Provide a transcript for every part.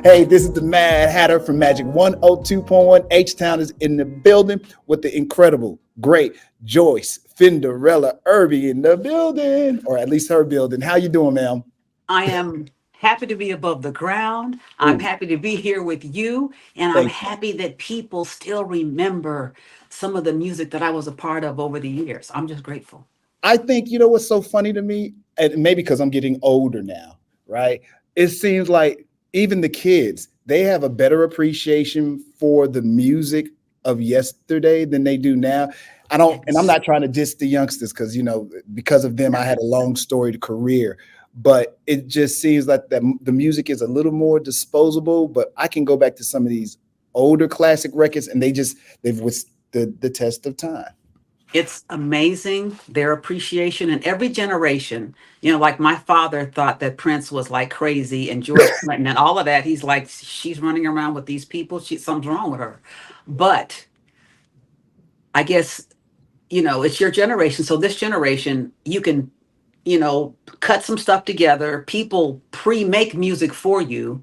Hey, this is the Mad Hatter from Magic 102.1. H-Town is in the building with the incredible, great Joyce Fenderella Irby in the building, or at least her building. How you doing, ma'am? I am happy to be above the ground. I'm Ooh, happy to be here with you. And I'm thank happy that people still remember some of the music that I was a part of over the years. I'm just grateful. I think you know what's so funny to me, and maybe because I'm getting older now, right? It seems like even the kids they have a better appreciation for the music of yesterday than they do now. I don't, and I'm Yes. not trying to diss the youngsters because because of them I had a long storied career. But it just seems like that the music is a little more disposable. But I can go back to some of these older classic records, and they've withstood the test of time. It's amazing their appreciation in every generation. Like my father thought that Prince was like crazy and George Clinton and all of that. He's like, she's running around with these people. Something's wrong with her. But I guess it's your generation. So this generation, you can, cut some stuff together. People pre-make music for you.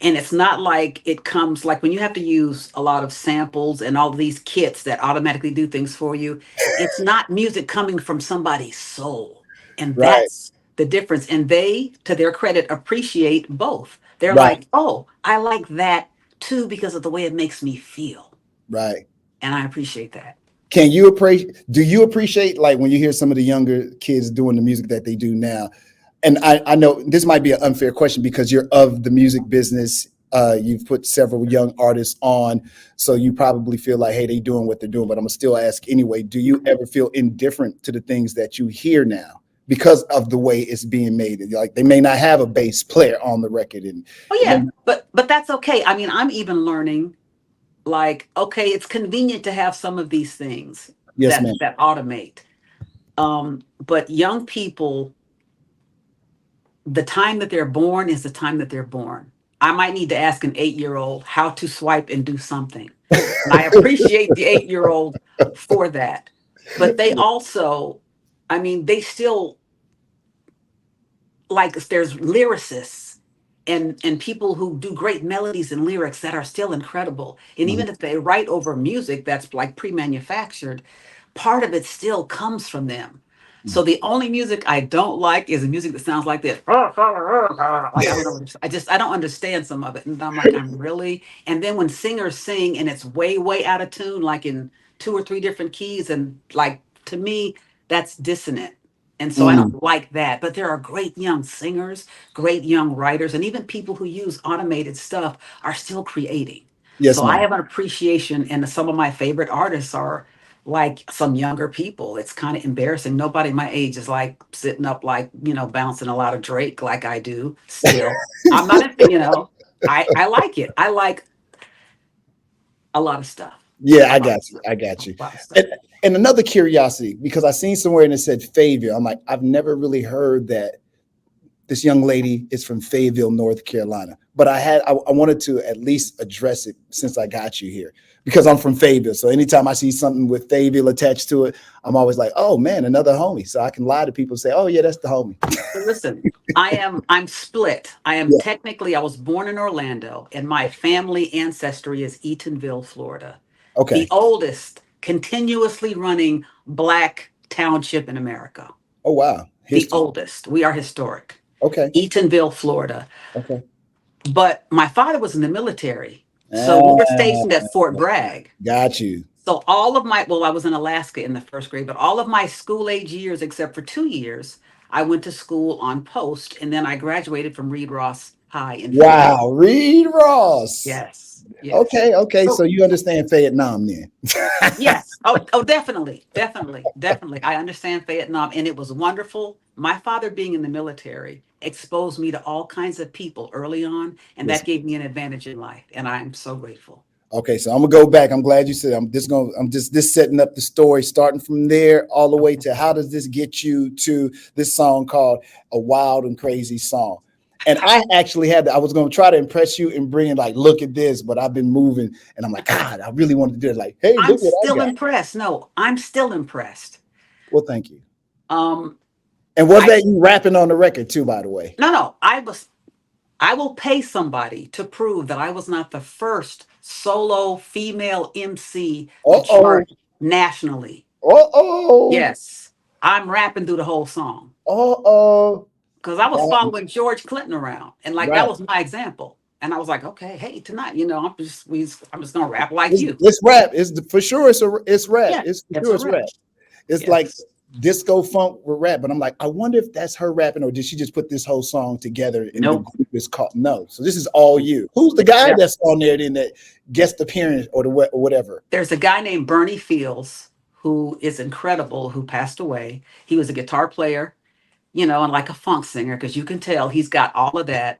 And it's not like it comes like when you have to use a lot of samples and all these kits that automatically do things for you. It's not music coming from somebody's soul. And Right, that's the difference. And they, to their credit, appreciate both. They're right, like, oh, I like that too because of the way it makes me feel. right. And I appreciate that. Can you appreciate? Do you appreciate like when you hear some of the younger kids doing the music that they do now? And I know this might be an unfair question because you're of the music business. You've put several young artists on, so you probably feel like, hey, they doing what they're doing. But I'm gonna still ask anyway. Do you ever feel indifferent to the things that you hear now because of the way it's being made? Like they may not have a bass player on the record, and Oh it may yeah, not, but that's okay. I mean, I'm even learning like, okay, it's convenient to have some of these things yes, that ma'am. automate. But young people, the time that they're born is the time that they're born. I might need to ask an 8-year-old how to swipe and do something. And I appreciate the 8-year-old for that. But they also, I mean, they still like there's lyricists and people who do great melodies and lyrics that are still incredible. And Mhm. even if they write over music that's like pre-manufactured, part of it still comes from them. So the only music I don't like is the music that sounds like this. Like I don't know. I don't understand some of it. And I'm like, I'm really. And then when singers sing and it's way, way out of tune, like in two or three different keys, and like to me, that's dissonant. And so I Mm. don't like that. But there are great young singers, great young writers, and even people who use automated stuff are still creating. Yes, So I ma'am. have an appreciation, and some of my favorite artists are like some younger people. It's kind of embarrassing. Nobody my age is like sitting up, like, bouncing a lot of Drake like I do still. I'm not, I like it. I like a lot of stuff. Yeah, A I lot of got you. stuff. I A got you. lot of stuff. And another curiosity, because I seen somewhere and it said Fayetteville. I'm like, I've never really heard that this young lady is from Fayetteville, North Carolina. But I wanted to at least address it since I got you here because I'm from Fayetteville. So anytime I see something with Fayetteville attached to it, I'm always like, oh man, another homie. So I can lie to people and say, oh yeah, that's the homie. So listen, I'm split. Yeah. I was born in Orlando and my family ancestry is Eatonville, Florida. The Okay. oldest continuously running black township in America. Oh wow. The History. oldest. We are historic. Okay. Eatonville, Florida. Okay. But my father was in the military. So we were Ah, stationed at Fort Bragg. got you. So I was in Alaska in the first grade, but all of my school age years, except for 2 years, I went to school on post. And then I graduated from Reed Ross High in Fayetteville. Wow. Reed Ross. Yes. Yes. Okay. Okay. So So you understand Vietnam then? yes. Oh, definitely. Definitely. Definitely. I understand Vietnam. And it was wonderful. My father being in the military exposed me to all kinds of people early on. And Yes. that gave me an advantage in life. And I'm so grateful. Okay, so I'm gonna go back. I'm glad you said. I'm just this setting up the story, starting from there all the way Okay. to how does this get you to this song called "A Wild and Crazy Song." And I actually I was gonna try to impress you and bring in like, look at this, but I've been moving, and I'm like, God, I really wanted to do it. Like, hey, I'm look what I still got. impressed. No, I'm still impressed. Well, thank you. Um, And was I that you rapping on the record too, by the way? no, no, I was. I will pay somebody to prove that I was not the first solo female MC to Uh-oh. chart nationally. Uh-oh. Yes, I'm rapping through the whole song Uh-oh. because I was That, following George Clinton around, and like that right. was my example. And I was like, okay, hey, tonight, I'm just gonna rap like you. It's rap. For sure. It's rap. Yeah, It's for it's sure. a It's rap. rap. It's like Yes, disco funk with rap. But I'm like, I wonder if that's her rapping, or did she just put this whole song together and the nope. group is called? No. So this is all you. Who's the guy Yeah. that's on there in that guest appearance or or whatever? There's a guy named Bernie Fields who is incredible, who passed away. He was a guitar player, and like a funk singer, because you can tell he's got all of that,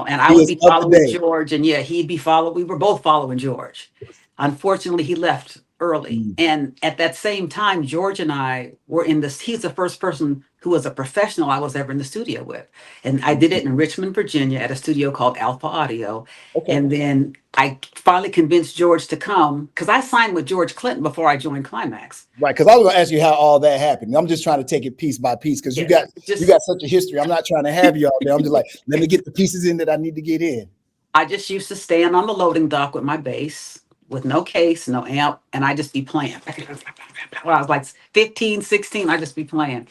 and I He would is be up to following date. George, and yeah, he'd be following. We were both following George. Unfortunately, he left early. Mm. And at that same time, George and I were in this. He's the first person who was a professional I was ever in the studio with. And I did it in Richmond, Virginia at a studio called Alpha Audio. Okay. And then I finally convinced George to come because I signed with George Clinton before I joined Klymaxx. Right. Because I was gonna ask you how all that happened. I'm just trying to take it piece by piece because you Yeah, got you just got such a history. I'm not trying to have you out there. I'm just like, let me get the pieces in that I need to get in. I just used to stand on the loading dock with my bass, with no case, no amp, and I just be playing. When I was like 15, 16, I just be playing.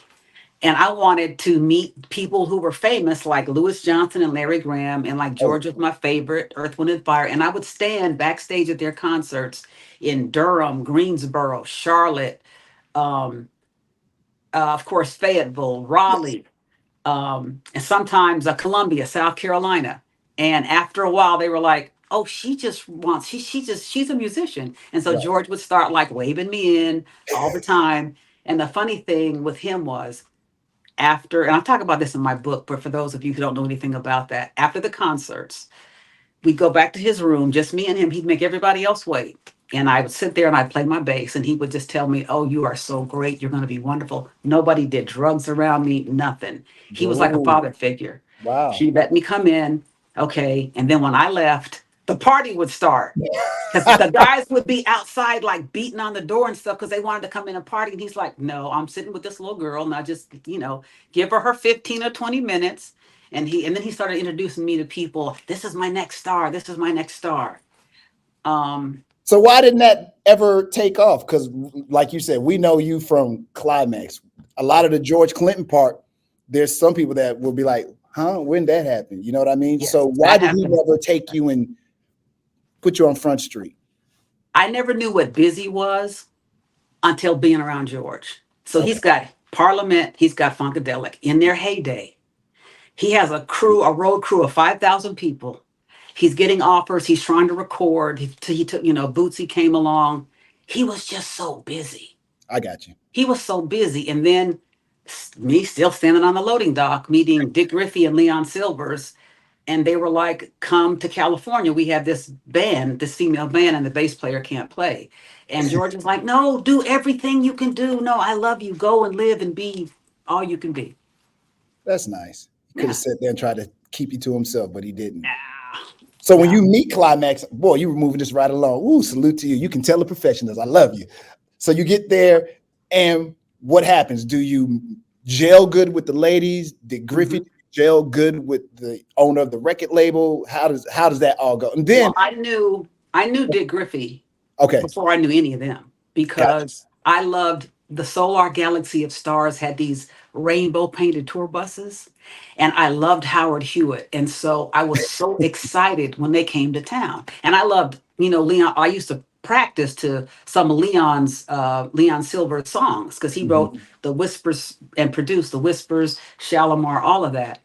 And I wanted to meet people who were famous, like Louis Johnson and Larry Graham, and like Oh, George was my favorite, Earth, Wind, and Fire. And I would stand backstage at their concerts in Durham, Greensboro, Charlotte, um, of course, Fayetteville, Raleigh, and sometimes Columbia, South Carolina. And after a while, they were like, "Oh, she just wants she's a musician." And so right. George would start like waving me in all the time. And the funny thing with him was after, and I talk about this in my book, but for those of you who don't know anything about that, after the concerts, we'd go back to his room, just me and him. He'd make everybody else wait. And I would sit there and I'd play my bass, and he would just tell me, "Oh, you are so great. You're going to be wonderful." Nobody did drugs around me, nothing. He was like a Oh, father figure. wow. He let me come in. Okay. And then when I left, the party would start because the guys would be outside, like beating on the door and stuff because they wanted to come in and party. And he's like, "No, I'm sitting with this little girl, and I just, give her 15 or 20 minutes." And then he started introducing me to people. This is my next star. This is my next star. Um, So why didn't that ever take off? Because, like you said, we know you from Klymaxx. A lot of the George Clinton part, there's some people that will be like, "Huh? When did that happen?" You know what I mean? yes, So why that did he happened. never take you and put you on Front Street? I never knew what busy was until being around George. So Okay. he's got Parliament, he's got Funkadelic in their heyday. He has a crew, a road crew of 5,000 people. He's getting offers. He's trying to record. He took, Bootsy came along. He was just so busy. I got you. He was so busy. And then me still standing on the loading dock, meeting Dick Griffey and Leon Silvers. And they were like, "Come to California. We have this band, this female band, and the bass player can't play." And George was like, "No, do everything you can do. No, I love you. Go and live and be all you can be." That's nice. He could have Yeah. sat there and tried to keep you to himself, but he didn't. Ah, So when yeah. you meet Klymaxx, boy, you were moving this right along. Ooh, salute to you. You can tell the professionals. I love you. So you get there, and what happens? Do you gel good with the ladies? Did Griffey Mhm. gel good with the owner of the record label? How does that all go? And then Well, I knew Dick Griffey okay, before I knew any of them gotcha. because I loved the Solar Galaxy of Stars had these rainbow painted tour buses, and I loved Howard Hewitt, and so I was so excited when they came to town, and I loved Leon. I used to practice to some of Leon Silver songs because he wrote Mhm. the Whispers and produced the Whispers, Shalimar, all of that.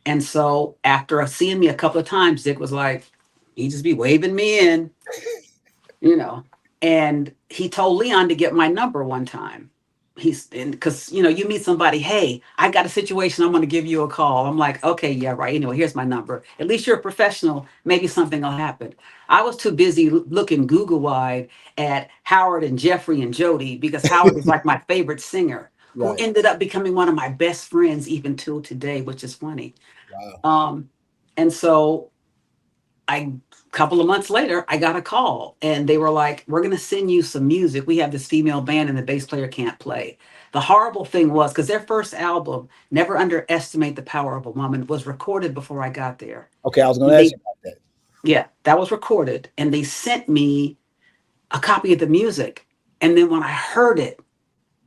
And so after seeing me a couple of times, Dick was like, he just be waving me in, you know. And he told Leon to get my number one time. He's because you meet somebody, "Hey, I got a situation. I'm going to give you a call." I'm like, "Okay, yeah, right. Anyway, here's my number. At least you're a professional. Maybe something will happen." I was too busy looking Google wide at Howard and Jeffrey and Jody because Howard is like my favorite singer, who Right. ended up becoming one of my best friends even till today, which is funny. Wow. Um, and so a couple of months later, I got a call and they were like, "We're going to send you some music. We have this female band and the bass player can't play." The horrible thing was because their first album, Never Underestimate the Power of a Woman, was recorded before I got there. Okay, I was going And to ask they, you about that. yeah, that was recorded. And they sent me a copy of the music. And then when I heard it,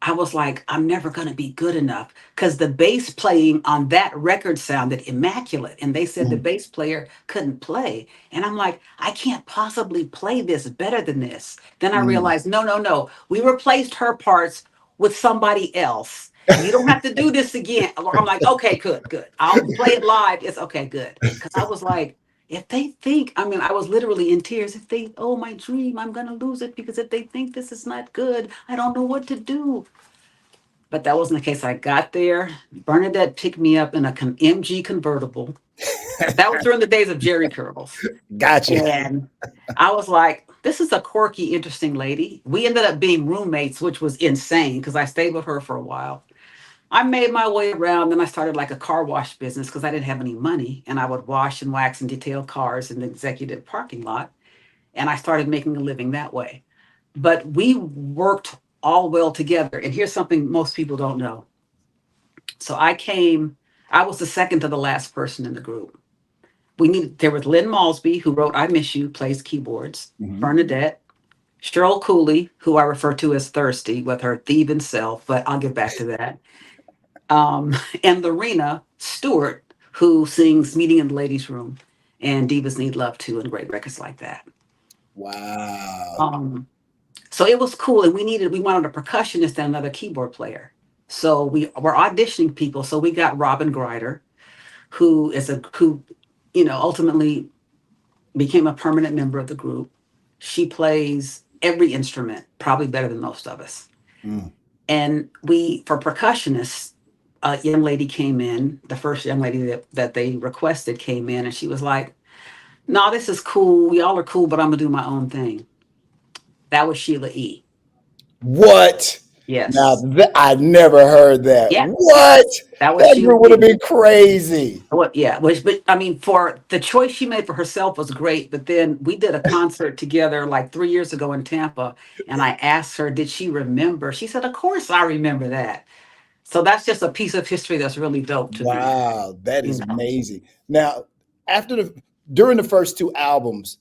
I was like, I'm never going to be good enough because the bass playing on that record sounded immaculate. And they said the Mhm. bass player couldn't play. And I'm like, I can't possibly play this better than this. Then I Mm. realized, no, no, no. We replaced her parts with somebody else. You don't have to do this again. I'm like, okay, good, good. I'll play it live. It's okay, good. Because I was like, if they think, I mean, I was literally in tears. If they, oh, my dream, I'm going to lose it because if they think this is not good, I don't know what to do. But that wasn't the case. I got there. Bernadette picked me up in a MG convertible. That was during the days of Jerry curls. Gotcha. And I was like, this is a quirky, interesting lady. We ended up being roommates, which was insane because I stayed with her for a while. I made my way around. Then I started like a car wash business because I didn't have any money. And I would wash and wax and detail cars in the executive parking lot. And I started making a living that way. But we worked all well together. And here's something most people don't know. So I was the second to the last person in the group. There was Lynn Malsby, who wrote I Miss You, plays keyboards, Mhm. Bernadette, Cheryl Cooley, who I refer to as Thirsty with her thieving self, but I'll get back to that. And Lorena Stewart, who sings Meeting in the Ladies' Room and Divas Need Love Too and great records like that. Wow. Um, so it was cool. And we wanted a percussionist and another keyboard player. So we were auditioning people. So we got Robin Greider, who ultimately became a permanent member of the group. She plays every instrument, probably better than most of us. Mm. And for percussionists, a young lady came in, the first young lady that they requested came in, and she was like, no, this is cool. We all are cool, but I'm gonna do my own thing. That was Sheila E. What? Now, Yes. I never heard that. Yeah. Yeah. What? That was That Sheila group would have E. been crazy. What? Yeah, which, but I mean, for the choice she made for herself was great. But then we did a concert together like 3 years ago in Tampa, and I asked her, did she remember? She said, "Of course I remember that." So that's just a piece of history that's really dope to me. Wow, that You is know, amazing. Now, after during the first two albums,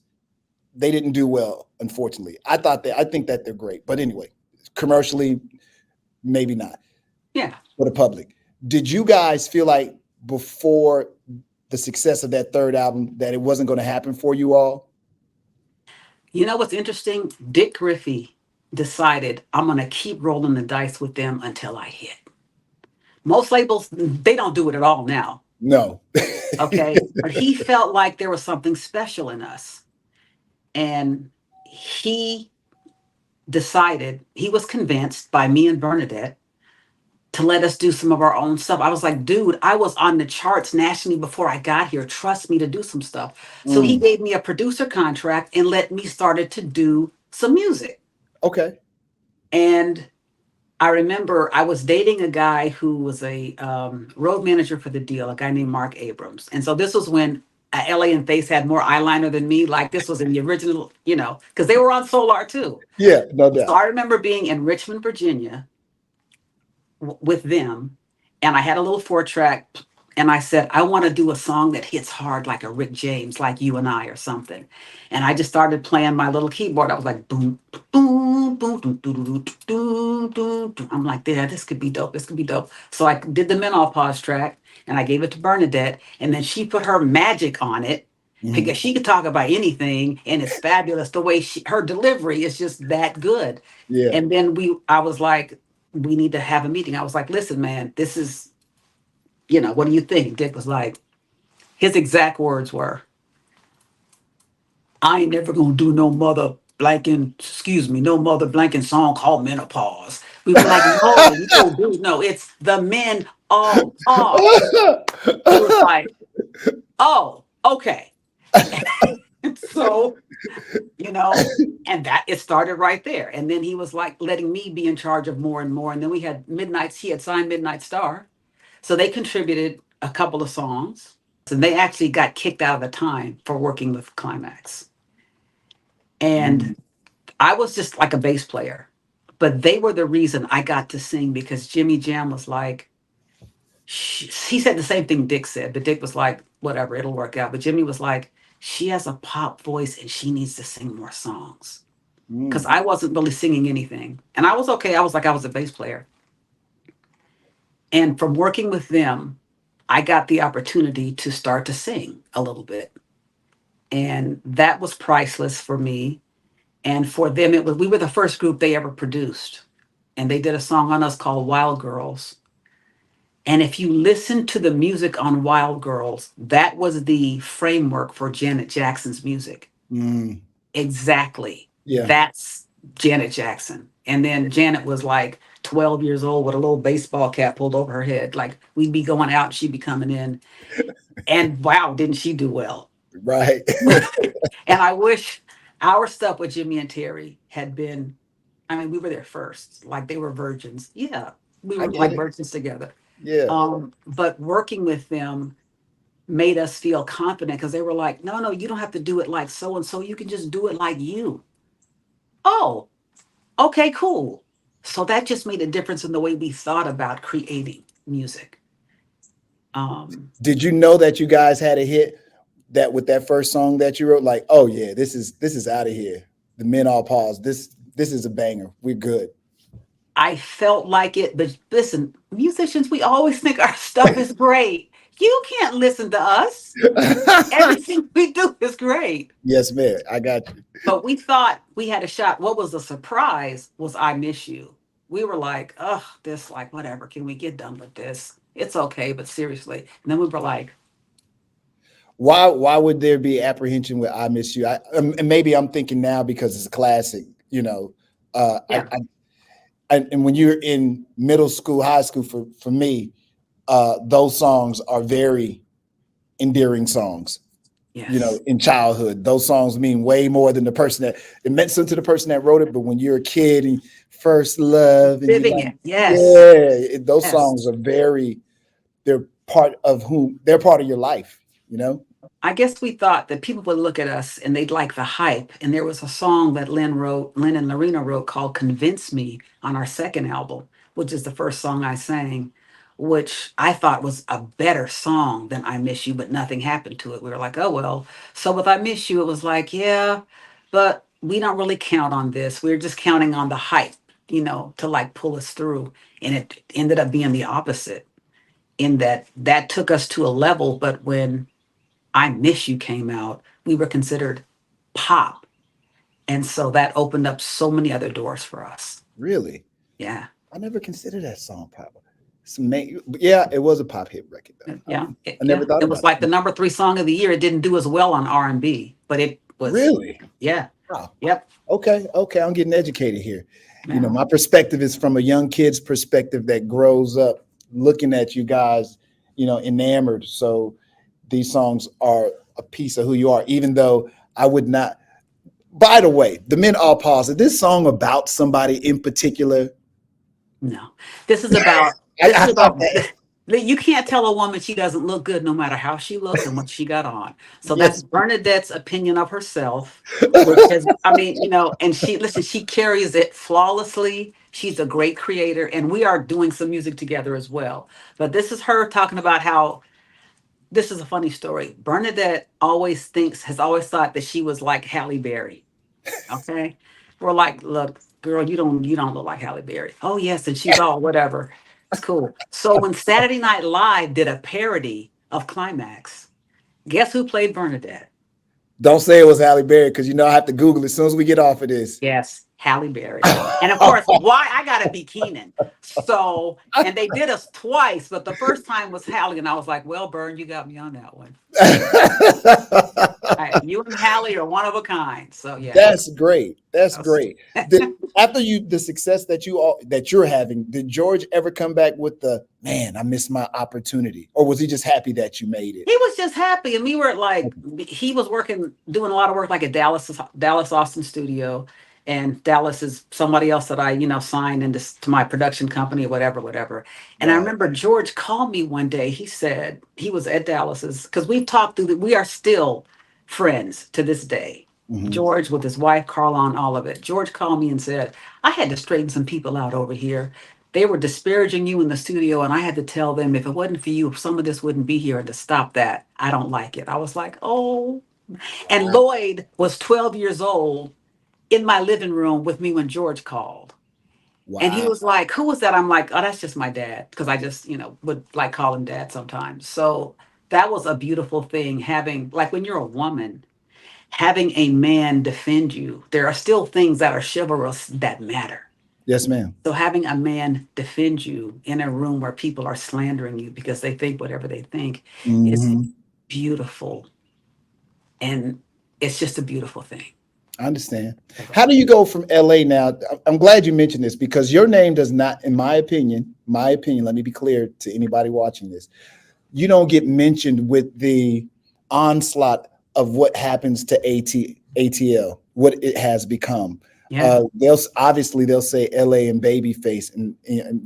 they didn't do well, unfortunately. I think that they're great. But anyway, commercially, maybe not yeah. for the public. Did you guys feel like before the success of that third album that it wasn't going to happen for you all? You know what's interesting? Dick Griffey decided I'm gonna keep rolling the dice with them until I hit. Most labels they don't do it at all now. No. Okay, but he felt like there was something special in us, and he decided he was convinced by me and Bernadette to let us do some of our own stuff. I was like, dude, I was on the charts nationally before I got here. Trust me to do some stuff. So he Mm, gave me a producer contract and let me started to do some music. okay. And I remember I was dating a guy who was a road manager for the deal, a guy named Mark Abrams. And so this was when LA and Face had more eyeliner than me. Like this was in the original, because they were on Solar too. Yeah, no So doubt. I remember being in Richmond, Virginia with them, and I had a little 4 track, and I said, I want to do a song that hits hard like a Rick James, like You and I or something. And I just started playing my little keyboard. I was like, boom, boom, boom, boom, boom, boom, boom, boom, boom. I'm like, yeah, this could be dope. This could be dope. So I did the menopause track, and I gave it to Bernadette, and then she put her magic on it Mhm. because she could talk about anything, and it's fabulous. The way her delivery is just that good. Yeah. And then I was like, we need to have a meeting. I was like, listen, man, this is, what do you think? Dick was like, his exact words were, I ain't never gonna do no mother blanking, excuse me, no mother blanking song called menopause. We were like, no, no, dude, no, it's the men all pause. He was like, oh, okay. So, you know, and that it started right there. And then he was like letting me be in charge of more and more. And then we had Midnight's, he had signed Midnight Star. So they contributed a couple of songs, and they actually got kicked out of the time for working with Klymaxx. Mm, And I was just like a bass player. But they were the reason I got to sing because Jimmy Jam was like, he said the same thing Dick said, but Dick was like, whatever, it'll work out. But Jimmy was like, she has a pop voice and she needs to sing more songs. Because Mm. I wasn't really singing anything. And I was okay. I was a bass player. And from working with them, I got the opportunity to start to sing a little bit. And that was priceless for me. And for them, it was we were the first group they ever produced. And they did a song on us called Wild Girls. And if you listen to the music on Wild Girls, that was the framework for Janet Jackson's music. Mm. Exactly. Yeah. That's Janet Jackson. And then Janet was like 12 years old with a little baseball cap pulled over her head. Like we'd be going out, she'd be coming in. And wow, didn't she do well? Right. And I wish our stuff with Jimmy and Terry had been, I mean, we were there first, like they were virgins. Yeah, we I were get like it. virgins together. Yeah. But working with them made us feel confident because they were like, no, no, you don't have to do it like so and so. You can just do it like you. Oh, okay, cool. So that just made a difference in the way we thought about creating music. Um, Did you know that you guys had a hit that with that first song that you wrote? Like, oh yeah, this is out of here. The men all pause. This is a banger. We're good. I felt like it, but listen, musicians, we always think our stuff is great. You can't listen to us. Everything we do is great. Yes, man. I got you. But we thought we had a shot. What was a surprise was I Miss You. We were like, ugh, this, like, whatever. Can we get done with this? It's okay, but seriously. And then we were like, Why would there be apprehension with I Miss You? And maybe I'm thinking now because it's a classic, you know. Uh, I, yeah, I, and when you're in middle school, high school, for me, those songs are very endearing songs. You know, yes. in childhood, those songs mean way more than the person that it meant something to the person that wrote it. But when you're a kid and first love, and you Living like, it. Yes. yeah, those Yes. songs are they're they're part of your life. You know. I guess we thought that people would look at us and they'd like the hype. And there was a song that Lynn and Lorena wrote called Convince Me on our second album, which is the first song I sang, which I thought was a better song than I Miss You, but nothing happened to it. We were like, oh, well. So with I Miss You, it was like, yeah, but we don't really count on this. We're just counting on the hype, to like pull us through. And it ended up being the opposite in that took us to a level, but when I Miss You came out, we were considered pop. And so that opened up so many other doors for us. Really, Yeah. I never considered that song pop. Yeah, it was a pop hit record though. Yeah. I never Yeah. thought It was about like the it. number 3 song of the year. It didn't do as well on R&B, but it was, Really? yeah. Wow. Yep. Okay, okay. I'm getting educated here. You know, Yeah. my perspective is from a young kid's perspective that grows up looking at you guys, enamored. So these songs are a piece of who you are, even though I would not. By the way, the men all pause. Is this song about somebody in particular? No. This is about, this I is thought about, that. you can't tell a woman she doesn't look good no matter how she looks and what she got on. So that's Yes. Bernadette's opinion of herself, which is, I mean, and listen, she carries it flawlessly. She's a great creator, and we are doing some music together as well. But this is her talking about how this is a funny story. Bernadette has always thought that she was like Halle Berry. Okay. We're like, look, girl, you don't look like Halle Berry. Oh, yes, and she's all whatever. It's cool. So when Saturday Night Live did a parody of Klymaxx, guess who played Bernadette? Don't say it was Halle Berry because I have to Google it as soon as we get off of this. Yes, Halle Berry. And of course, why I gotta be Keenan. So, and they did us twice, but the first time was Halle, and I was like, well, Bern, you got me on that one. You and Halle are one of a kind. So yeah. That's great. That's great. After the success that you're having, did George ever come back with the man? I missed my opportunity, or was he just happy that you made it? He was just happy, and we were like, he was doing a lot of work, like at Dallas Austin studio, and Dallas is somebody else that I, signed to my production company, whatever, whatever. And I Right. remember George called me one day. He said he was at Dallas's because we are still friends to this day. Hmm. George with his wife, Carla, on all of it. George called me and said, I had to straighten some people out over here. They were disparaging you in the studio, and I had to tell them if it wasn't for you, some of this wouldn't be here, and to stop that. I don't like it. I was like, oh. And Wow. Lloyd was 12 years old in my living room with me when George called. And he Wow. was like, who was that? I'm like, oh, that's just my dad. Because I just, would like call him dad sometimes. So that was a beautiful thing having, like when you're a woman, having a man defend you. There are still things that are chivalrous that matter. Yes, ma'am. So having a man defend you in a room where people are slandering you because they think whatever they think is Hmm. beautiful. And it's just a beautiful thing. I understand. That's How all. do you go from LA now? I'm glad you mentioned this because your name does not, in my opinion, let me be clear to anybody watching this, you don't get mentioned with the onslaught of what happens to ATL, what it has become. Yeah. They'll say LA and Babyface and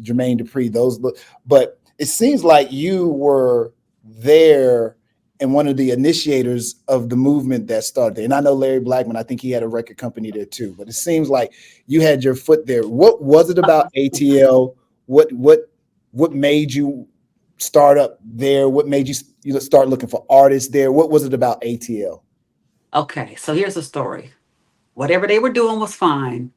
Jermaine Dupri, but it seems like you were there and one of the initiators of the movement that started there. And I know Larry Blackman, I think he had a record company there too, but it seems like you had your foot there. What was it about ATL? What made you start up there? What made you start looking for artists there? What was it about ATL? Okay. So here's the story. Whatever they were doing was fine.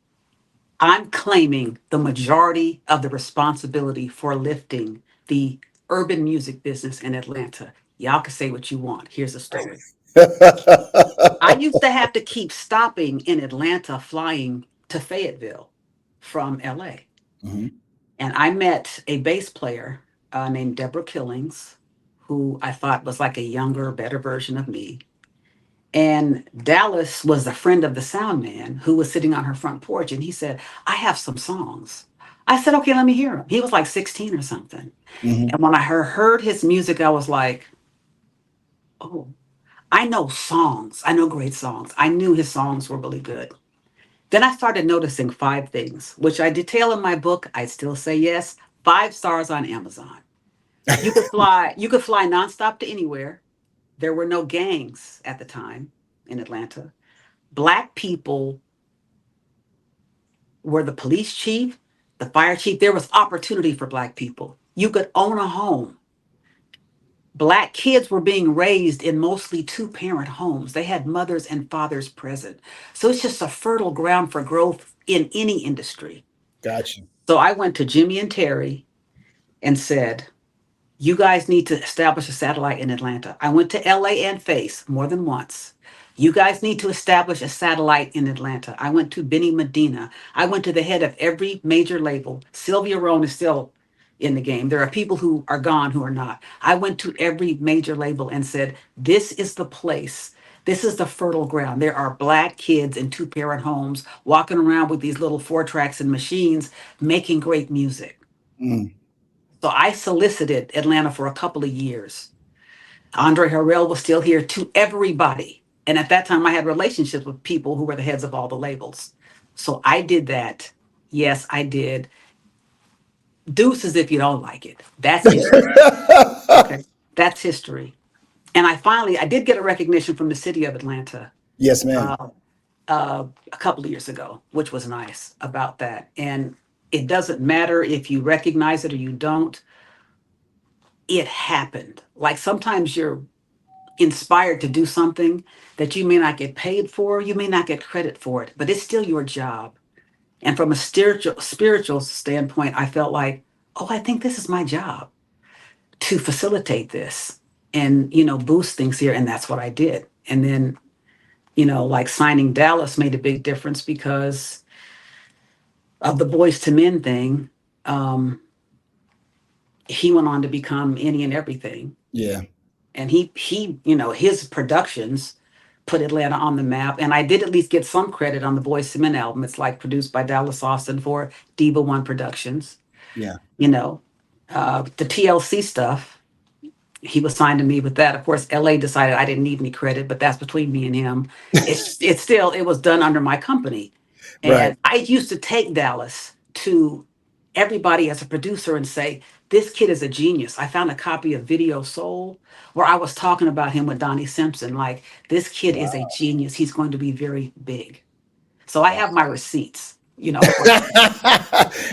I'm claiming the majority of the responsibility for lifting the urban music business in Atlanta. Y'all can say what you want. Here's the story. I used to have to keep stopping in Atlanta, flying to Fayetteville from LA. Mhm. And I met a bass player named Deborah Killings, who I thought was like a younger, better version of me. And Dallas was a friend of the sound man who was sitting on her front porch. And he said, I have some songs. I said, okay, let me hear them. He was like 16 or something. Mhm. And when I heard his music, I was like, oh, I know songs. I know great songs. I knew his songs were really good. Then I started noticing five things, which I detail in my book. I still say yes. 5 stars on Amazon. You could fly nonstop to anywhere. There were no gangs at the time in Atlanta. Black people were the police chief, the fire chief. There was opportunity for Black people. You could own a home. Black kids were being raised in mostly two-parent homes. They had mothers and fathers present. So it's just a fertile ground for growth in any industry. Gotcha. So I went to Jimmy and Terry and said, you guys need to establish a satellite in Atlanta. I went to LA and Face more than once. You guys need to establish a satellite in Atlanta. I went to Benny Medina. I went to the head of every major label. Sylvia Rohn is still in the game. There are people who are gone who are not. I went to every major label and said, this is the place. This is the fertile ground. There are Black kids in two-parent homes walking around with these little 4 tracks and machines making great music. Mm. So I solicited Atlanta for a couple of years. Andre Harrell was still here to everybody. And at that time, I had relationships with people who were the heads of all the labels. So I did that. Yes, I did. Deuces if you don't like it. That's history. Okay. That's history. And I did get a recognition from the city of Atlanta Yes, ma'am. uh, a couple of years ago, which was nice about that. And it doesn't matter if you recognize it or you don't, it happened. Like sometimes you're inspired to do something that you may not get paid for, you may not get credit for it, but it's still your job. And from a spiritual standpoint, I felt like, oh, I think this is my job to facilitate this and boost things here. And that's what I did. And then, like signing Dallas made a big difference because of the Boys to Men thing. Um, he went on to become any and everything. Yeah. And his productions put Atlanta on the map. And I did at least get some credit on the Boyz II Men album. It's like produced by Dallas Austin for Diva One Productions. Yeah. You know, the TLC stuff, he was signed to me with that. Of course, LA decided I didn't need any credit, but that's between me and him. It was done under my company. Right. And I used to take Dallas to everybody as a producer and say, this kid is a genius. I found a copy of Video Soul where I was talking about him with Donnie Simpson. Like, this kid is a Wow. genius. He's going to be very big. So I Wow. have my receipts, for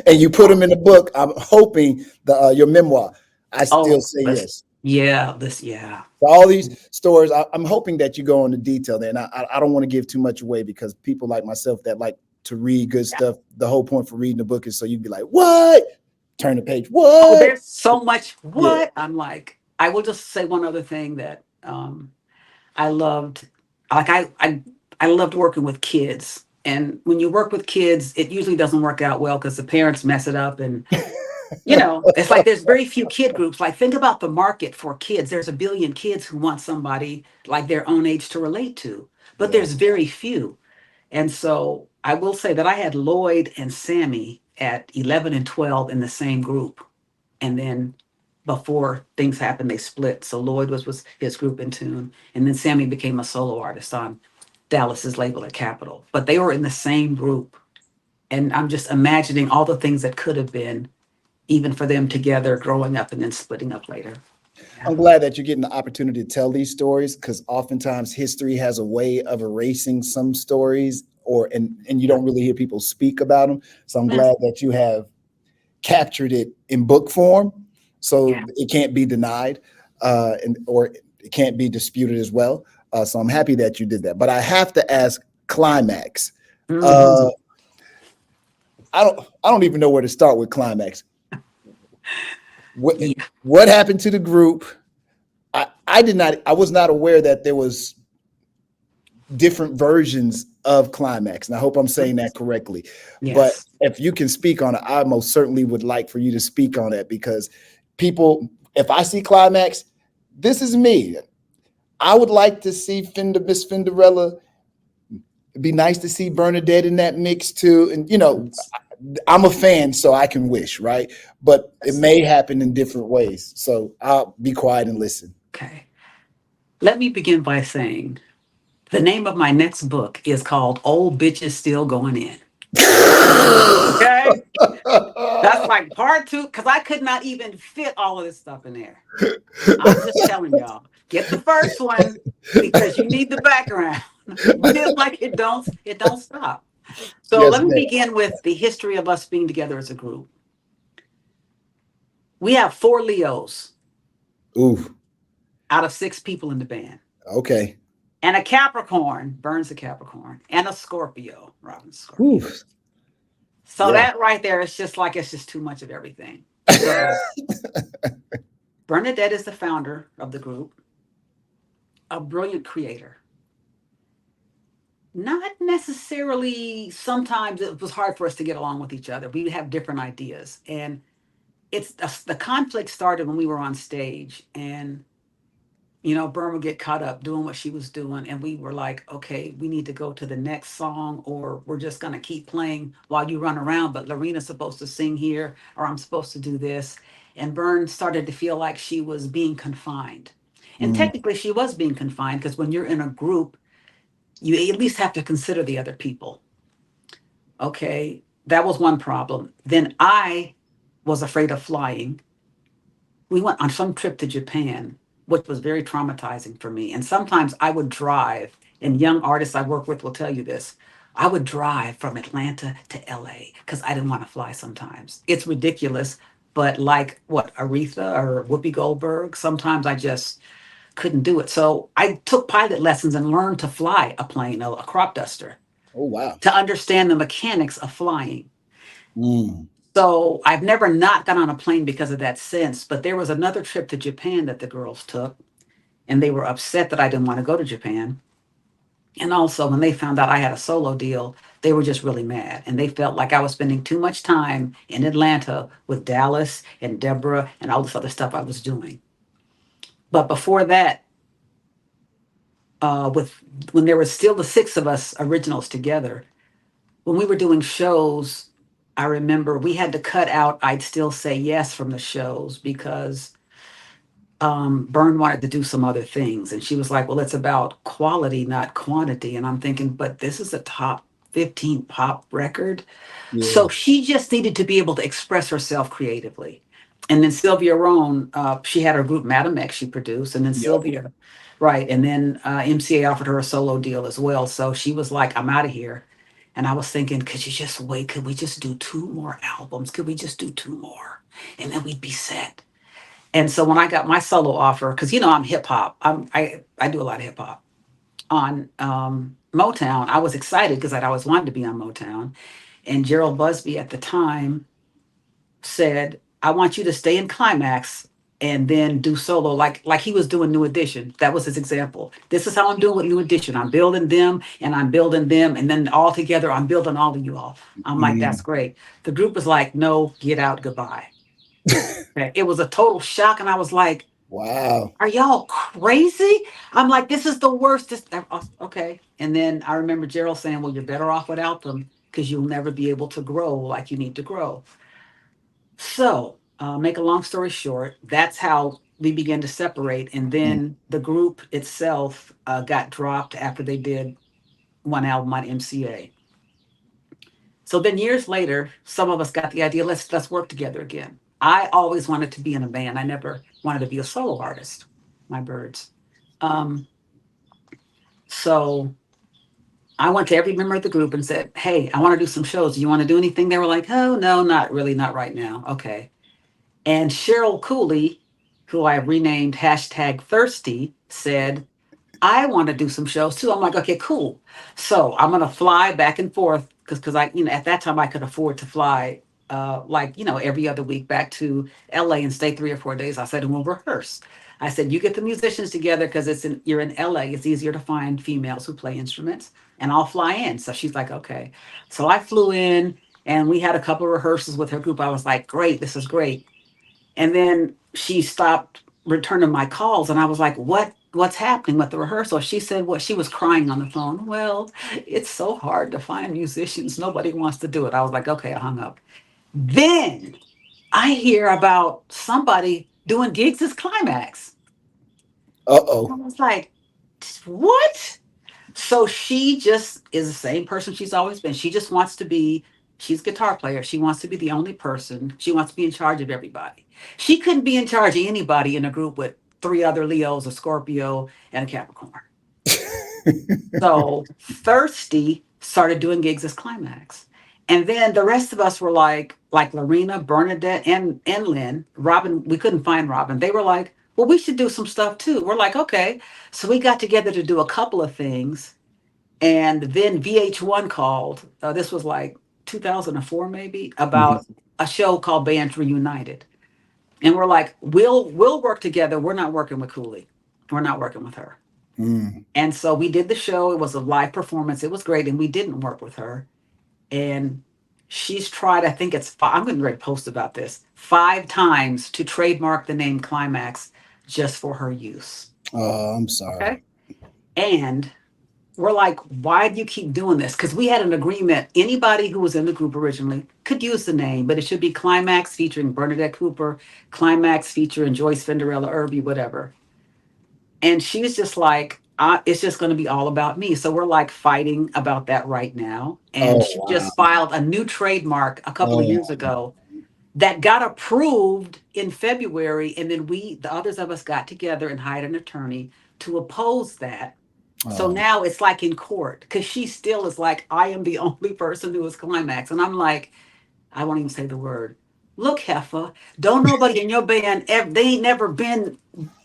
And you put them in the book. I'm hoping the your memoir. I still oh, say this, yes. yeah, this, yeah. So all these stories, I'm hoping that you go into detail there. And I don't want to give too much away because people like myself that like to read good stuff. The whole point for reading the book is so you'd be like, what? Turn the page. Oh, What? there's so much. Yeah. What? I'm like, I will just say one other thing that I loved. Like I loved working with kids. And when you work with kids, it usually doesn't work out well because the parents mess it up. And, it's like there's very few kid groups. Like, think about the market for kids. There's a billion kids who want somebody like their own age to relate to, but Yeah. there's very few. And so I will say that I had Lloyd and Sammy at 11 and 12 in the same group. And then before things happened, they split. So Lloyd was his group in tune. And then Sammy became a solo artist on Dallas's label at Capitol. But they were in the same group. And I'm just imagining all the things that could have been, even for them together, growing up and then splitting up later. Yeah. I'm glad that you're getting the opportunity to tell these stories because oftentimes history has a way of erasing some stories and you don't really hear people speak about them. So I'm Yeah. glad that you have captured it in book form so Yeah. it can't be denied or it can't be disputed as well. So I'm happy that you did that. But I have to ask Klymaxx. Uh, Mhm. I don't even know where to start with Klymaxx. What Yeah. what happened to the group? I was not aware that there was different versions of Klymaxx. And I hope I'm saying that correctly. But Yes. if you can speak on it, I most certainly would like for you to speak on it because people, if I see Klymaxx, this is me. I would like to see Miss Fenderella. It'd be nice to see Bernadette in that mix too. And I'm a fan, so I can wish, right? But it may happen in different ways. So I'll be quiet and listen. Okay. Let me begin by saying the name of my next book is called Old Bitches Still Going In. Okay. That's like part two, because I could not even fit all of this stuff in there. I'm just telling y'all, get the first one because you need the background. Just like it don't stop. So Yes, let me ma'am. begin with the history of us being together as a group. We have four Leos Ooh, out of six people in the band. okay. And a Capricorn, Burns a Capricorn, and a Scorpio, Robin's Scorpio. Ooh, So yeah. that right there is just like it's just too much of everything. So Bernadette is the founder of the group, a brilliant creator. Not necessarily, sometimes it was hard for us to get along with each other. We would have different ideas. And the conflict started when we were on stage. And Bern would get caught up doing what she was doing, and we were like, okay, we need to go to the next song, or we're just going to keep playing while you run around. But Lorena's supposed to sing here, or I'm supposed to do this. And Bern started to feel like she was being confined. And Mm, technically, she was being confined because when you're in a group, you at least have to consider the other people. Okay, that was one problem. Then I was afraid of flying. We went on some trip to Japan, which was very traumatizing for me. And sometimes I would drive, and young artists I work with will tell you this. I would drive from Atlanta to LA because I didn't want to fly sometimes. It's ridiculous, but like what, Aretha or Whoopi Goldberg, sometimes I just couldn't do it. So I took pilot lessons and learned to fly a plane, a crop duster, oh wow. to understand the mechanics of flying. Mm, So I've never not got on a plane because of that since. But there was another trip to Japan that the girls took, and they were upset that I didn't want to go to Japan. And also, when they found out I had a solo deal, they were just really mad. And they felt like I was spending too much time in Atlanta with Dallas and Deborah and all this other stuff I was doing. But before that, with when there were still the six of us originals together, when we were doing shows, I remember we had to cut out I'd Still Say Yes from the shows because Bern wanted to do some other things. And she was like, well, it's about quality, not quantity. And I'm thinking, but this is a top 15 pop record. Yeah. So she just needed to be able to express herself creatively. And then Sylvia Rohn, she had her group Madam X she produced. And then Yep. Sylvia, right. And then MCA offered her a solo deal as well. So she was like, I'm out of here. And I was thinking, could you just wait? Could we just do two more albums? Could we just do two more? And then we'd be set. And so when I got my solo offer, because I'm hip hop, I do a lot of hip hop on Motown. I was excited because I'd always wanted to be on Motown. And Gerald Busby at the time said, I want you to stay in Klymaxx and then do solo like he was doing New Edition. That was his example. This is how I'm doing with New Edition. I'm building them and I'm building them. And then all together, I'm building all of you all. I'm like, that's Mm. great. The group was like, no, get out, goodbye. Okay. It was a total shock. And I was like, Wow. are y'all crazy? I'm like, this is the worst. Okay. And then I remember Gerald saying, well, you're better off without them because you'll never be able to grow like you need to grow. So, make a long story short, that's how we began to separate. And Mm. then the group itself got dropped after they did one album on MCA. So then years later, some of us got the idea, let's work together again. I always wanted to be in a band. I never wanted to be a solo artist, my birds. Um, so I went to every member of the group and said, hey, I want to do some shows. Do you want to do anything? They were like, oh, no, not really, not right now. Okay. And Cheryl Cooley, who I renamed hashtag Thirsty, said, I want to do some shows too. I'm like, okay, cool. So I'm gonna fly back and forth because I, at that time I could afford to fly like, every other week back to LA and stay 3 or 4 days. I said, and we'll rehearse. I said, you get the musicians together because you're in LA. It's easier to find females who play instruments, and I'll fly in. So she's like, okay. So I flew in and we had a couple of rehearsals with her group. I was like, great, this is great. And then she stopped returning my calls, and I was like, what's happening with the rehearsal? She said, what? She was crying on the phone. Well, it's so hard to find musicians. Nobody wants to do it. I was like, okay, I hung up. Then I hear about somebody doing gigs as Klymaxx. I Uh-oh. was like, what? So she just is the same person she's always been. She just wants to be, she's a guitar player. She wants to be the only person. She wants to be in charge of everybody. She couldn't be in charge of anybody in a group with three other Leos, a Scorpio, and a Capricorn. So Thirsty started doing gigs as Klymaxx. And then the rest of us were like Lorena, Bernadette, and Lynn. Robin, we couldn't find Robin. They were like, well, we should do some stuff too. We're like, okay. So we got together to do a couple of things. And then VH1 called. This was like 2004, maybe, about Mhm. a show called Bands Reunited. And we're like, we'll work together. We're not working with Cooley. We're not working with her. Mm. And so we did the show. It was a live performance. It was great. And we didn't work with her. And she's tried, I think it's five, I'm going to write a post about this, 5 times to trademark the name Klymaxx just for her use. Oh, I'm sorry. Okay. And we're like, why do you keep doing this? Because we had an agreement. Anybody who was in the group originally could use the name, but it should be Klymaxx featuring Bernadette Cooper, Klymaxx featuring Joyce Fenderella Irby, whatever. And she's just like, it's just going to be all about me. So we're like fighting about that right now. And Oh, she wow. just filed a new trademark a couple of Oh, years ago that got approved in February. And then the others of us got together and hired an attorney to oppose that. So oh. now it's like in court because she still is like, I am the only person who is Klymaxx. And I'm like, I won't even say the word. Look, Heffa, don't nobody in your band, they ain't never been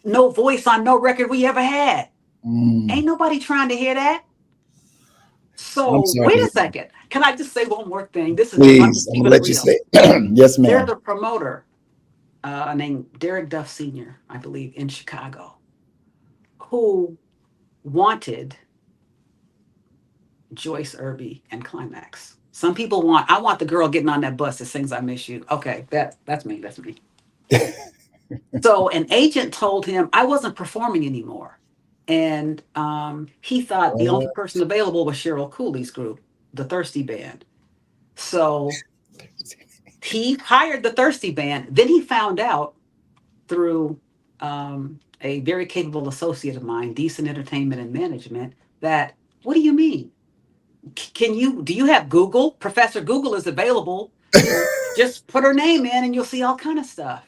no voice on no record we ever had. Ain't Mm. nobody trying to hear that. I'm So sorry to wait hear a that. second. Can I just say one more thing? This is just, I'm Please, just I'm gonna keeping it let you real. say. Yes, There's ma'am. a promoter named Derek Duff Sr., I believe, in Chicago, who wanted Joyce Irby and Klymaxx. Some people I want the girl getting on that bus that sings I Miss You. Okay, that's me. That's me. So an agent told him I wasn't performing anymore. And he thought the only What? person available was Cheryl Cooley's group, the Thirsty Band. So he hired the Thirsty Band. Then he found out through a very capable associate of mine, Decent Entertainment and Management, that, what do you mean? do you have Google? Professor Google is available. Just put her name in and you'll see all kind of stuff.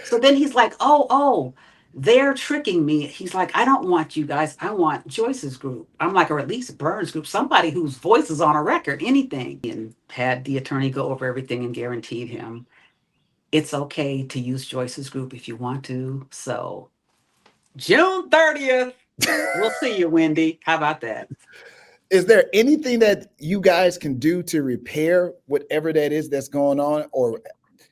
So then he's like, oh, they're tricking me. He's like, I don't want you guys. I want Joyce's group. I'm like, or at least Burns' group, somebody whose voice is on a record, anything. And had the attorney go over everything and guaranteed him it's okay to use Joyce's group if you want to. So June 30th, we'll see you, Wendy. How about that? Is there anything that you guys can do to repair whatever that is that's going on? Or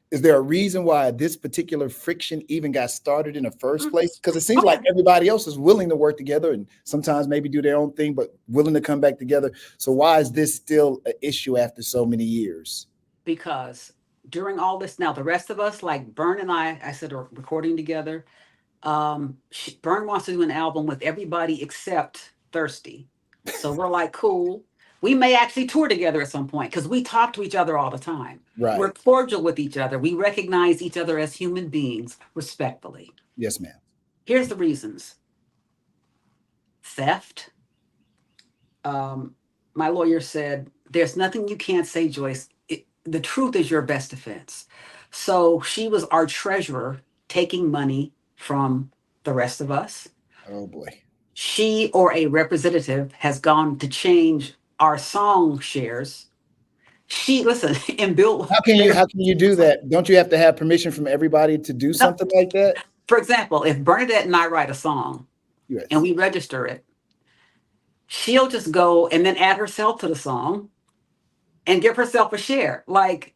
is there a reason why this particular friction even got started in the first place? Because it seems like everybody else is willing to work together and sometimes maybe do their own thing, but willing to come back together. So why is this still an issue after so many years? Because during all this, now the rest of us, like Bern and I said, are recording together. Bern wants to do an album with everybody except Thirsty. So we're like, cool. We may actually tour together at some point because we talk to each other all the time. Right. We're cordial with each other. We recognize each other as human beings respectfully. Yes, ma'am. Here's the reasons. Theft. My lawyer said, there's nothing you can't say, Joyce. The truth is your best defense. So she was our treasurer, taking money from the rest of us. Oh, boy. She or a representative has gone to change our song shares. Listen, and Bill. How can you do that? Don't you have to have permission from everybody to do something like that? For example, if Bernadette and I write a song and we register it, she'll just go and then add herself to the song and give herself a share. Like,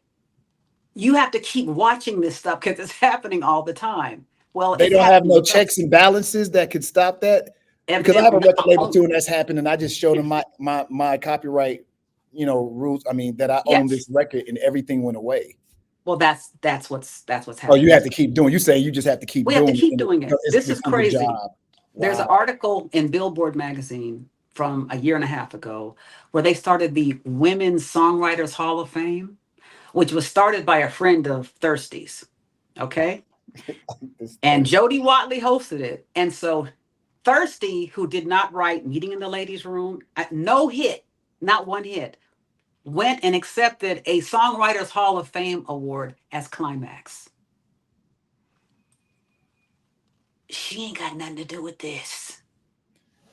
you have to keep watching this stuff because it's happening all the time. Well, they don't have no checks and balances that could stop that. Because I have a record label too, and that's happened. And I just showed them my copyright, rules. I mean, that I own this record, and everything went away. Well, that's what's happening. Oh, you have to keep doing. You say you just have to keep. We have to keep doing it. This is crazy. Wow. There's an article in Billboard magazine from a year and a half ago where they started the Women's Songwriters Hall of Fame, which was started by a friend of Thirsty's. Okay. And Jody Watley hosted it. And so Thirsty, who did not write Meeting in the Ladies' Room, no hit, not one hit, went and accepted a Songwriters Hall of Fame award as Klymaxx. She ain't got nothing to do with this.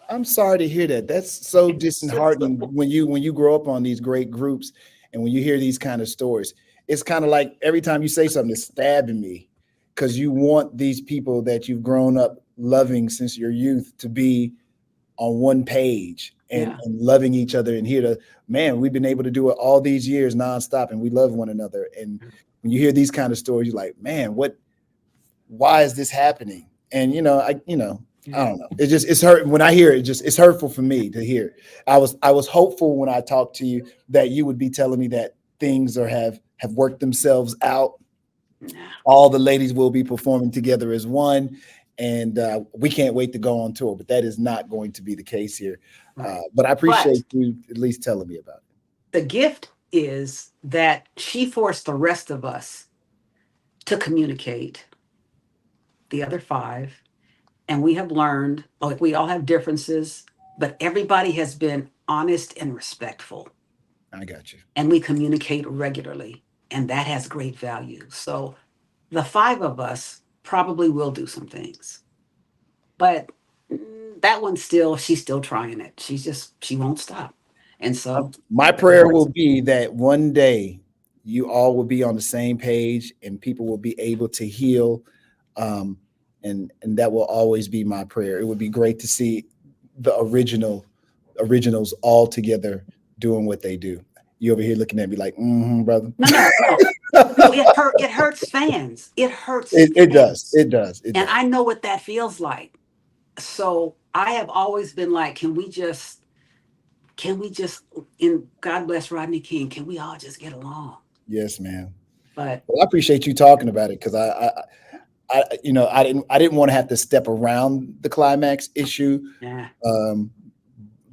I'm sorry to hear that. That's so disheartening when you grow up on these great groups and when you hear these kind of stories. It's kind of like every time you say something, it's stabbing me because you want these people that you've grown up loving since your youth to be on one page and loving each other. And here we've been able to do it all these years nonstop and we love one another. And when you hear these kind of stories, you're like, man, why is this happening? And, I don't know. It's hurt when I hear it. It's hurtful for me to hear. I was hopeful when I talked to you that you would be telling me that things have worked themselves out. All the ladies will be performing together as one. And we can't wait to go on tour, but that is not going to be the case here. But I appreciate you at least telling me about it. The gift is that she forced the rest of us to communicate, the other 5. And we have learned, like, we all have differences, but everybody has been honest and respectful. I got you. And we communicate regularly, and that has great value. So the 5 of us probably will do some things, but that one she's still trying it. She won't stop. And so my prayer will be that one day you all will be on the same page and people will be able to heal. And that will always be my prayer. It would be great to see the originals all together doing what they do. You over here looking at me like, brother. No, it hurts fans. It hurts. It does. It does. And I know what that feels like. So I have always been like, can we just, in God bless Rodney King, can we all just get along? Yes, ma'am. But I appreciate you talking about it because I didn't want to have to step around the Klymaxx issue. Yeah.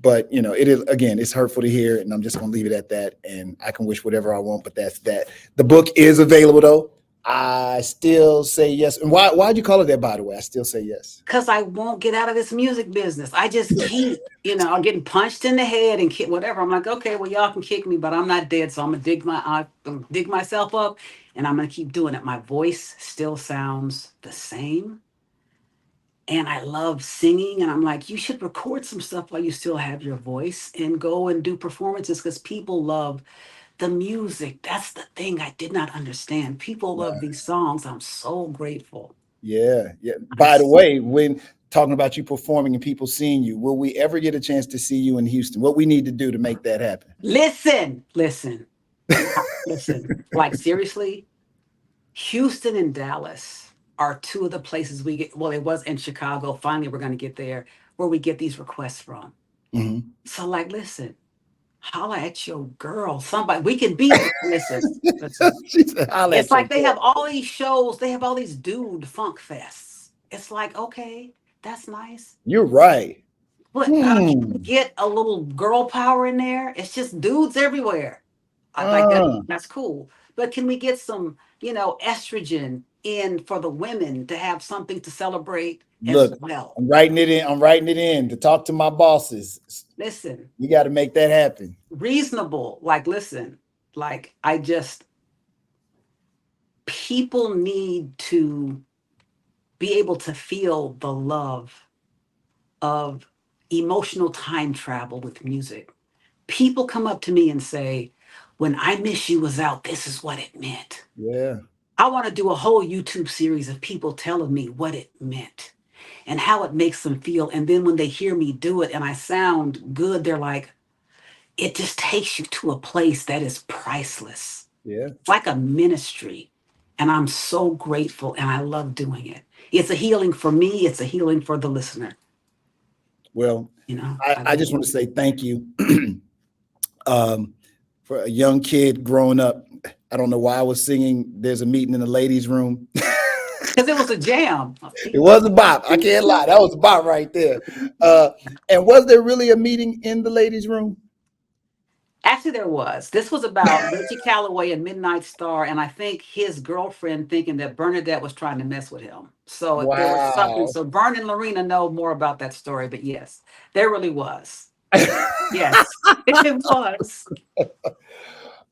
But it is, again, it's hurtful to hear, and I'm just gonna leave it at that. And I can wish whatever I want, but that's that. The book is available though. I still say yes. And why'd you call it that, by the way? I still say yes. Because I won't get out of this music business. I just keep, I'm getting punched in the head and whatever. I'm like, okay, well, y'all can kick me, but I'm not dead. So I'm gonna dig myself up, and I'm gonna keep doing it. My voice still sounds the same, and I love singing. And I'm like, you should record some stuff while you still have your voice and go and do performances because people love the music. That's the thing I did not understand. People love these songs. I'm so grateful. Yeah, yeah. I'm By the way, when talking about you performing and people seeing you, will we ever get a chance to see you in Houston? What we need to do to make that happen? listen. Like seriously, Houston and Dallas are two of the places we get. Well, it was in Chicago. Finally, we're going to get there where we get these requests from. Mhm. So, like, listen, holla at your girl. Somebody, we can be. Listen. She said, "Holla It's at your like they girl." have all these shows. They have all these dude funk fests. It's like, okay, that's nice. You're right. But can we Hmm. get a little girl power in there? It's just dudes everywhere. I like that. Uh, That's cool. But can we get some, estrogen in for the women to have something to celebrate as look, well? I'm writing it in. I'm writing it in to talk to my bosses. Listen, You got to make that happen. reasonable. Like, listen, like, people need to be able to feel the love of emotional time travel with music. People come up to me and say, when I Miss You was out, this is what it meant. Yeah. I want to do a whole YouTube series of people telling me what it meant and how it makes them feel. And then when they hear me do it and I sound good, they're like, it just takes you to a place that is priceless. Yeah. It's like a ministry. And I'm so grateful and I love doing it. It's a healing for me, it's a healing for the listener. Well, I I love just it. want to say thank you. For a young kid growing up, I don't know why I was singing "There's a Meeting in the Ladies' Room." Because it was a jam. It was a bop. I can't lie. That was a bop right there. And was there really a meeting in the ladies' room? Actually, there was. This was about Reggie Calloway and Midnight Star, and I think his girlfriend thinking that Bernadette was trying to mess with him. So there was something. Wow. So Vern and Lorena know more about that story, but yes, there really was. Yes, it was.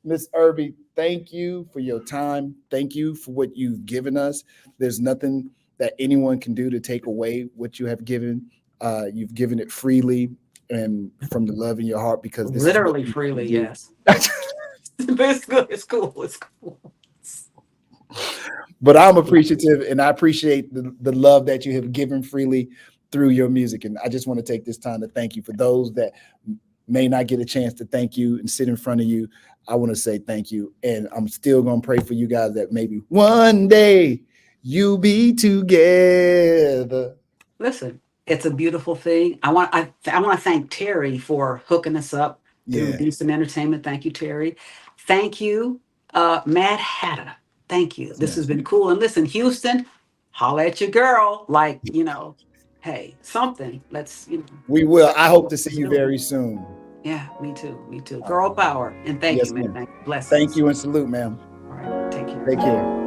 Miss Irby, thank you for your time. Thank you for what you've given us. There's nothing that anyone can do to take away what you have given. You've given it freely and from the love in your heart because this is what Literally you freely, do. yes. But it's good. It's cool. It's cool. But I'm appreciative and I appreciate the love that you have given freely through your music. And I just want to take this time to thank you. For those that may not get a chance to thank you and sit in front of you, I want to say thank you. And I'm still going to pray for you guys that maybe one day you'll be together. Listen, it's a beautiful thing. I want to thank Terry for hooking us up through Yeah. Decent Entertainment. Thank you, Terry. Thank you, Mad Hatter. Thank you. This Yeah. has been cool. And listen, Houston, holla at your girl. Like, hey, something. We will. I hope to see Let's you do it. very soon. Yeah, me too. Me too. Girl power. And thank you, Yes, man. ma'am. Thank you. Thank Blessings. you and salute, ma'am. All right. Take care. Take care.